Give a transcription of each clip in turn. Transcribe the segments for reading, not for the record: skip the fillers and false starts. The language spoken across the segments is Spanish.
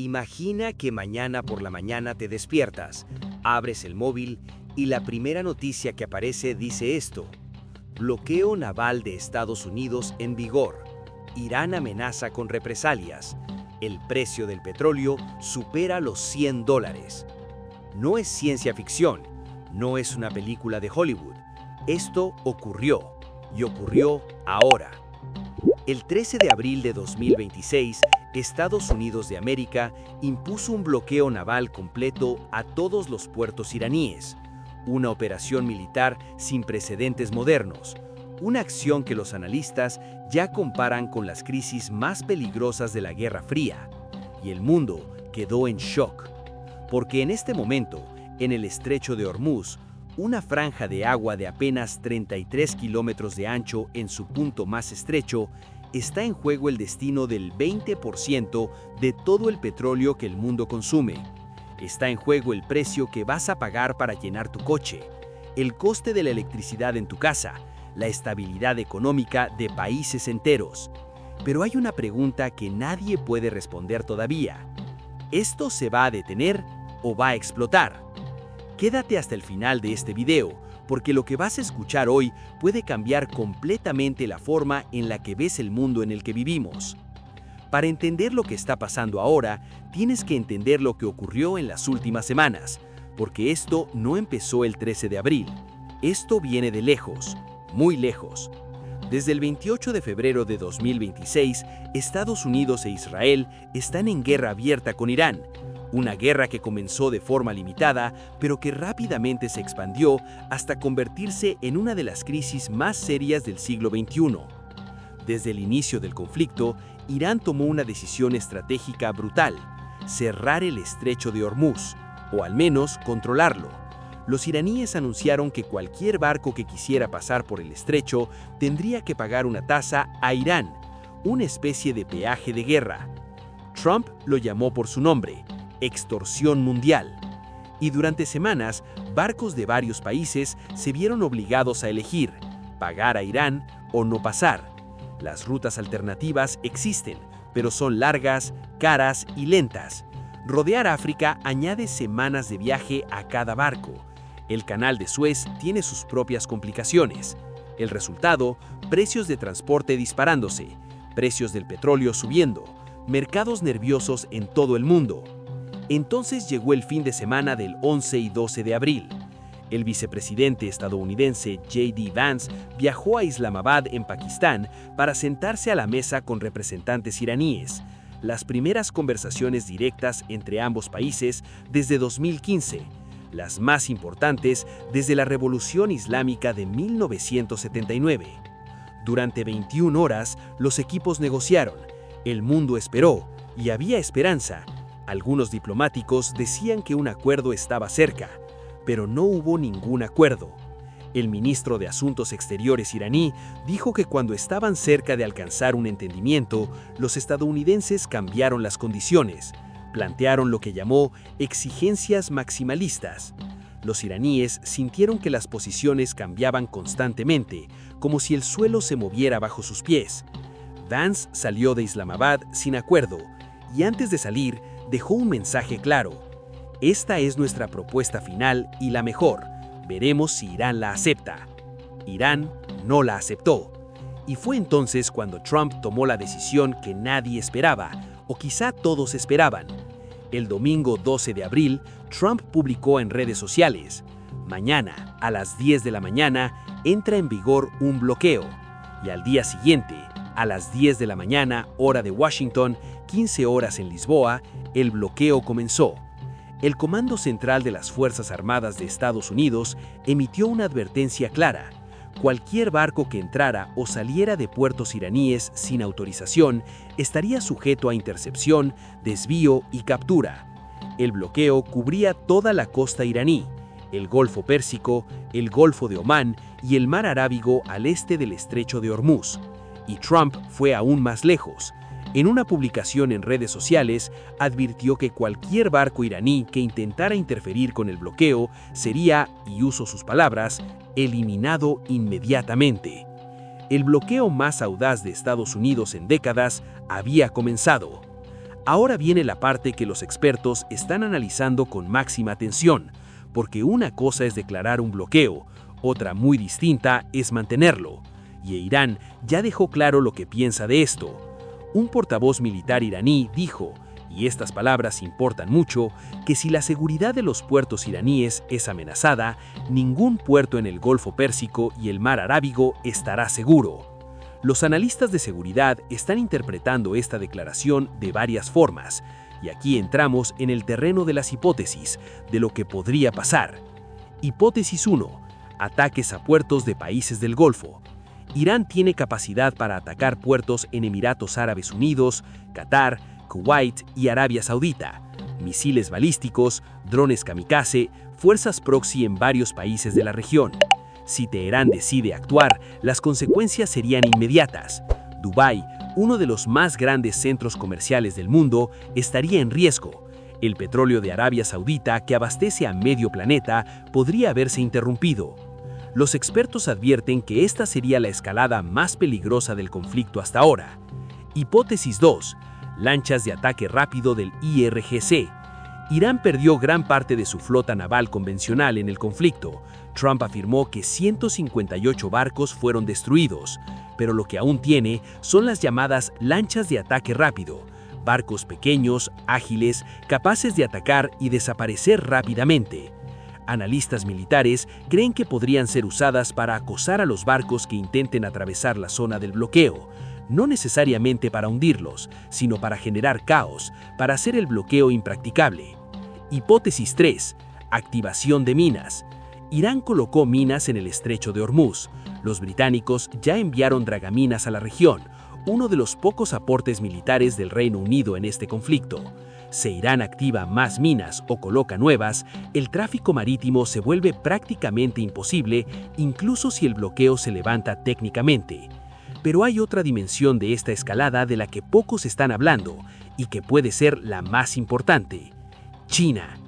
Imagina que mañana por la mañana te despiertas, abres el móvil y la primera noticia que aparece dice esto: bloqueo naval de Estados Unidos en vigor. Irán amenaza con represalias. El precio del petróleo supera los $100. No es ciencia ficción, no es una película de Hollywood. Esto ocurrió, y ocurrió ahora. El 13 de abril de 2026, Estados Unidos de América impuso un bloqueo naval completo a todos los puertos iraníes, una operación militar sin precedentes modernos, una acción que los analistas ya comparan con las crisis más peligrosas de la Guerra Fría, y el mundo quedó en shock, porque en este momento, en el estrecho de Hormuz, una franja de agua de apenas 33 kilómetros de ancho en su punto más estrecho, está en juego el destino del 20% de todo el petróleo que el mundo consume. Está en juego el precio que vas a pagar para llenar tu coche, el coste de la electricidad en tu casa, la estabilidad económica de países enteros. Pero hay una pregunta que nadie puede responder todavía. ¿Esto se va a detener o va a explotar? Quédate hasta el final de este video, porque lo que vas a escuchar hoy puede cambiar completamente la forma en la que ves el mundo en el que vivimos. Para entender lo que está pasando ahora, tienes que entender lo que ocurrió en las últimas semanas, porque esto no empezó el 13 de abril. Esto viene de lejos, muy lejos. Desde el 28 de febrero de 2026, Estados Unidos e Israel están en guerra abierta con Irán. Una guerra que comenzó de forma limitada, pero que rápidamente se expandió hasta convertirse en una de las crisis más serias del siglo XXI. Desde el inicio del conflicto, Irán tomó una decisión estratégica brutal: cerrar el estrecho de Hormuz, o al menos controlarlo. Los iraníes anunciaron que cualquier barco que quisiera pasar por el estrecho tendría que pagar una tasa a Irán, una especie de peaje de guerra. Trump lo llamó por su nombre: extorsión mundial. Y durante semanas, barcos de varios países se vieron obligados a elegir, pagar a Irán o no pasar. Las rutas alternativas existen, pero son largas, caras y lentas. Rodear África añade semanas de viaje a cada barco. El canal de Suez tiene sus propias complicaciones. El resultado: precios de transporte disparándose, precios del petróleo subiendo, mercados nerviosos en todo el mundo. Entonces llegó el fin de semana del 11 y 12 de abril. El vicepresidente estadounidense J.D. Vance viajó a Islamabad, en Pakistán, para sentarse a la mesa con representantes iraníes, las primeras conversaciones directas entre ambos países desde 2015, las más importantes desde la Revolución Islámica de 1979. Durante 21 horas, los equipos negociaron, el mundo esperó, y había esperanza. Algunos diplomáticos decían que un acuerdo estaba cerca, pero no hubo ningún acuerdo. El ministro de Asuntos Exteriores iraní dijo que cuando estaban cerca de alcanzar un entendimiento, los estadounidenses cambiaron las condiciones, plantearon lo que llamó exigencias maximalistas. Los iraníes sintieron que las posiciones cambiaban constantemente, como si el suelo se moviera bajo sus pies. Vance salió de Islamabad sin acuerdo, y antes de salir, dejó un mensaje claro: esta es nuestra propuesta final y la mejor. Veremos si Irán la acepta. Irán no la aceptó. Y fue entonces cuando Trump tomó la decisión que nadie esperaba, o quizá todos esperaban. El domingo 12 de abril, Trump publicó en redes sociales: mañana, a las 10 de la mañana, entra en vigor un bloqueo. Y al día siguiente, a las 10 de la mañana, hora de Washington, 15 horas en Lisboa, el bloqueo comenzó. El Comando Central de las Fuerzas Armadas de Estados Unidos emitió una advertencia clara: cualquier barco que entrara o saliera de puertos iraníes sin autorización estaría sujeto a intercepción, desvío y captura. El bloqueo cubría toda la costa iraní, el Golfo Pérsico, el Golfo de Omán y el Mar Arábigo al este del estrecho de Hormuz. Y Trump fue aún más lejos. En una publicación en redes sociales, advirtió que cualquier barco iraní que intentara interferir con el bloqueo sería, y uso sus palabras, eliminado inmediatamente. El bloqueo más audaz de Estados Unidos en décadas había comenzado. Ahora viene la parte que los expertos están analizando con máxima atención, porque una cosa es declarar un bloqueo, otra muy distinta es mantenerlo. Y Irán ya dejó claro lo que piensa de esto. Un portavoz militar iraní dijo, y estas palabras importan mucho, que si la seguridad de los puertos iraníes es amenazada, ningún puerto en el Golfo Pérsico y el Mar Arábigo estará seguro. Los analistas de seguridad están interpretando esta declaración de varias formas, y aquí entramos en el terreno de las hipótesis, de lo que podría pasar. Hipótesis 1. Ataques a puertos de países del Golfo. Irán tiene capacidad para atacar puertos en Emiratos Árabes Unidos, Qatar, Kuwait y Arabia Saudita, misiles balísticos, drones kamikaze, fuerzas proxy en varios países de la región. Si Teherán decide actuar, las consecuencias serían inmediatas. Dubái, uno de los más grandes centros comerciales del mundo, estaría en riesgo. El petróleo de Arabia Saudita, que abastece a medio planeta, podría haberse interrumpido. Los expertos advierten que esta sería la escalada más peligrosa del conflicto hasta ahora. Hipótesis 2. Lanchas de ataque rápido del IRGC. Irán perdió gran parte de su flota naval convencional en el conflicto. Trump afirmó que 158 barcos fueron destruidos, pero lo que aún tiene son las llamadas lanchas de ataque rápido, barcos pequeños, ágiles, capaces de atacar y desaparecer rápidamente. Analistas militares creen que podrían ser usadas para acosar a los barcos que intenten atravesar la zona del bloqueo, no necesariamente para hundirlos, sino para generar caos, para hacer el bloqueo impracticable. Hipótesis 3. Activación de minas. Irán colocó minas en el estrecho de Hormuz. Los británicos ya enviaron dragaminas a la región, uno de los pocos aportes militares del Reino Unido en este conflicto. Si Irán activa más minas o coloca nuevas, el tráfico marítimo se vuelve prácticamente imposible, incluso si el bloqueo se levanta técnicamente. Pero hay otra dimensión de esta escalada de la que pocos están hablando y que puede ser la más importante. China.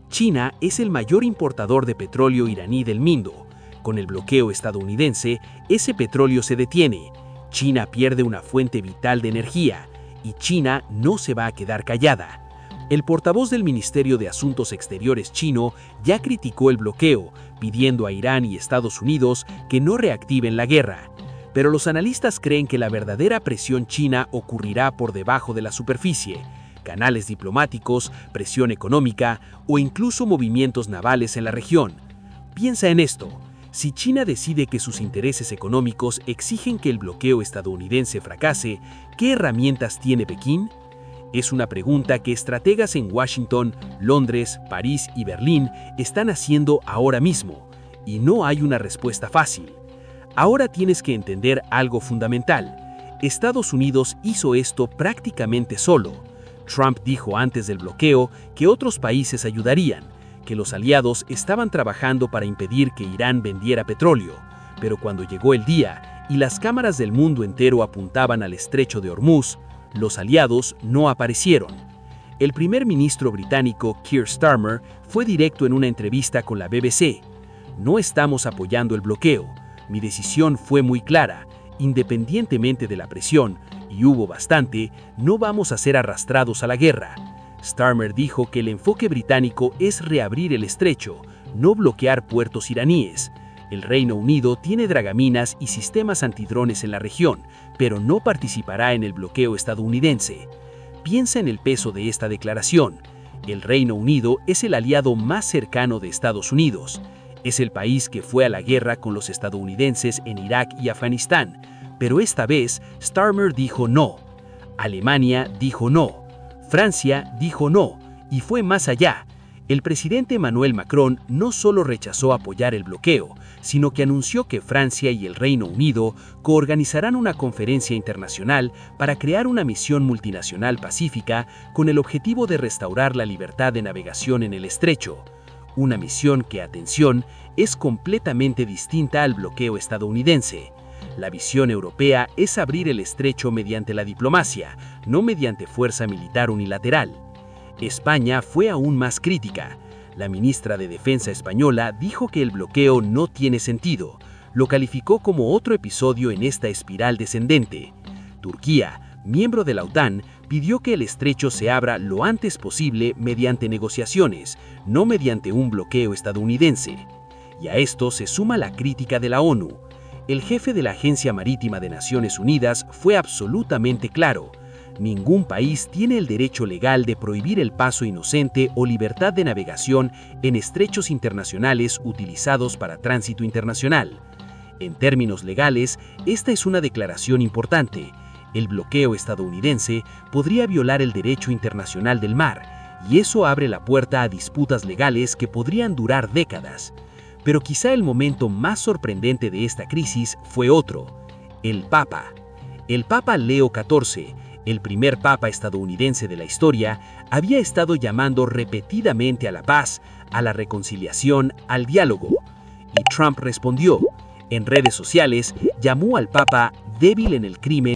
China es el mayor importador de petróleo iraní del mundo. Con el bloqueo estadounidense, ese petróleo se detiene. China pierde una fuente vital de energía y China no se va a quedar callada. El portavoz del Ministerio de Asuntos Exteriores chino ya criticó el bloqueo, pidiendo a Irán y Estados Unidos que no reactiven la guerra. Pero los analistas creen que la verdadera presión china ocurrirá por debajo de la superficie, canales diplomáticos, presión económica o incluso movimientos navales en la región. Piensa en esto. Si China decide que sus intereses económicos exigen que el bloqueo estadounidense fracase, ¿qué herramientas tiene Pekín? Es una pregunta que estrategas en Washington, Londres, París y Berlín están haciendo ahora mismo, y no hay una respuesta fácil. Ahora tienes que entender algo fundamental. Estados Unidos hizo esto prácticamente solo. Trump dijo antes del bloqueo que otros países ayudarían, que los aliados estaban trabajando para impedir que Irán vendiera petróleo, pero cuando llegó el día y las cámaras del mundo entero apuntaban al estrecho de Hormuz, los aliados no aparecieron. El primer ministro británico Keir Starmer fue directo en una entrevista con la BBC. No estamos apoyando el bloqueo. Mi decisión fue muy clara. Independientemente de la presión, y hubo bastante, no vamos a ser arrastrados a la guerra. Starmer dijo que el enfoque británico es reabrir el estrecho, no bloquear puertos iraníes. El Reino Unido tiene dragaminas y sistemas antidrones en la región, pero no participará en el bloqueo estadounidense. Piensa en el peso de esta declaración. El Reino Unido es el aliado más cercano de Estados Unidos. Es el país que fue a la guerra con los estadounidenses en Irak y Afganistán, pero esta vez Starmer dijo no. Alemania dijo no. Francia dijo no, y fue más allá. El presidente Emmanuel Macron no solo rechazó apoyar el bloqueo, sino que anunció que Francia y el Reino Unido coorganizarán una conferencia internacional para crear una misión multinacional pacífica con el objetivo de restaurar la libertad de navegación en el estrecho. Una misión que, atención, es completamente distinta al bloqueo estadounidense. La visión europea es abrir el estrecho mediante la diplomacia, no mediante fuerza militar unilateral. España fue aún más crítica. La ministra de Defensa española dijo que el bloqueo no tiene sentido. Lo calificó como otro episodio en esta espiral descendente. Turquía, miembro de la OTAN, pidió que el estrecho se abra lo antes posible mediante negociaciones, no mediante un bloqueo estadounidense. Y a esto se suma la crítica de la ONU. El jefe de la Agencia Marítima de Naciones Unidas fue absolutamente claro: ningún país tiene el derecho legal de prohibir el paso inocente o libertad de navegación en estrechos internacionales utilizados para tránsito internacional. En términos legales, esta es una declaración importante. El bloqueo estadounidense podría violar el derecho internacional del mar, y eso abre la puerta a disputas legales que podrían durar décadas. Pero quizá el momento más sorprendente de esta crisis fue otro: el Papa. El Papa Leo XIV, el primer papa estadounidense de la historia, había estado llamando repetidamente a la paz, a la reconciliación, al diálogo. Y Trump respondió. En redes sociales, llamó al Papa débil en el crimen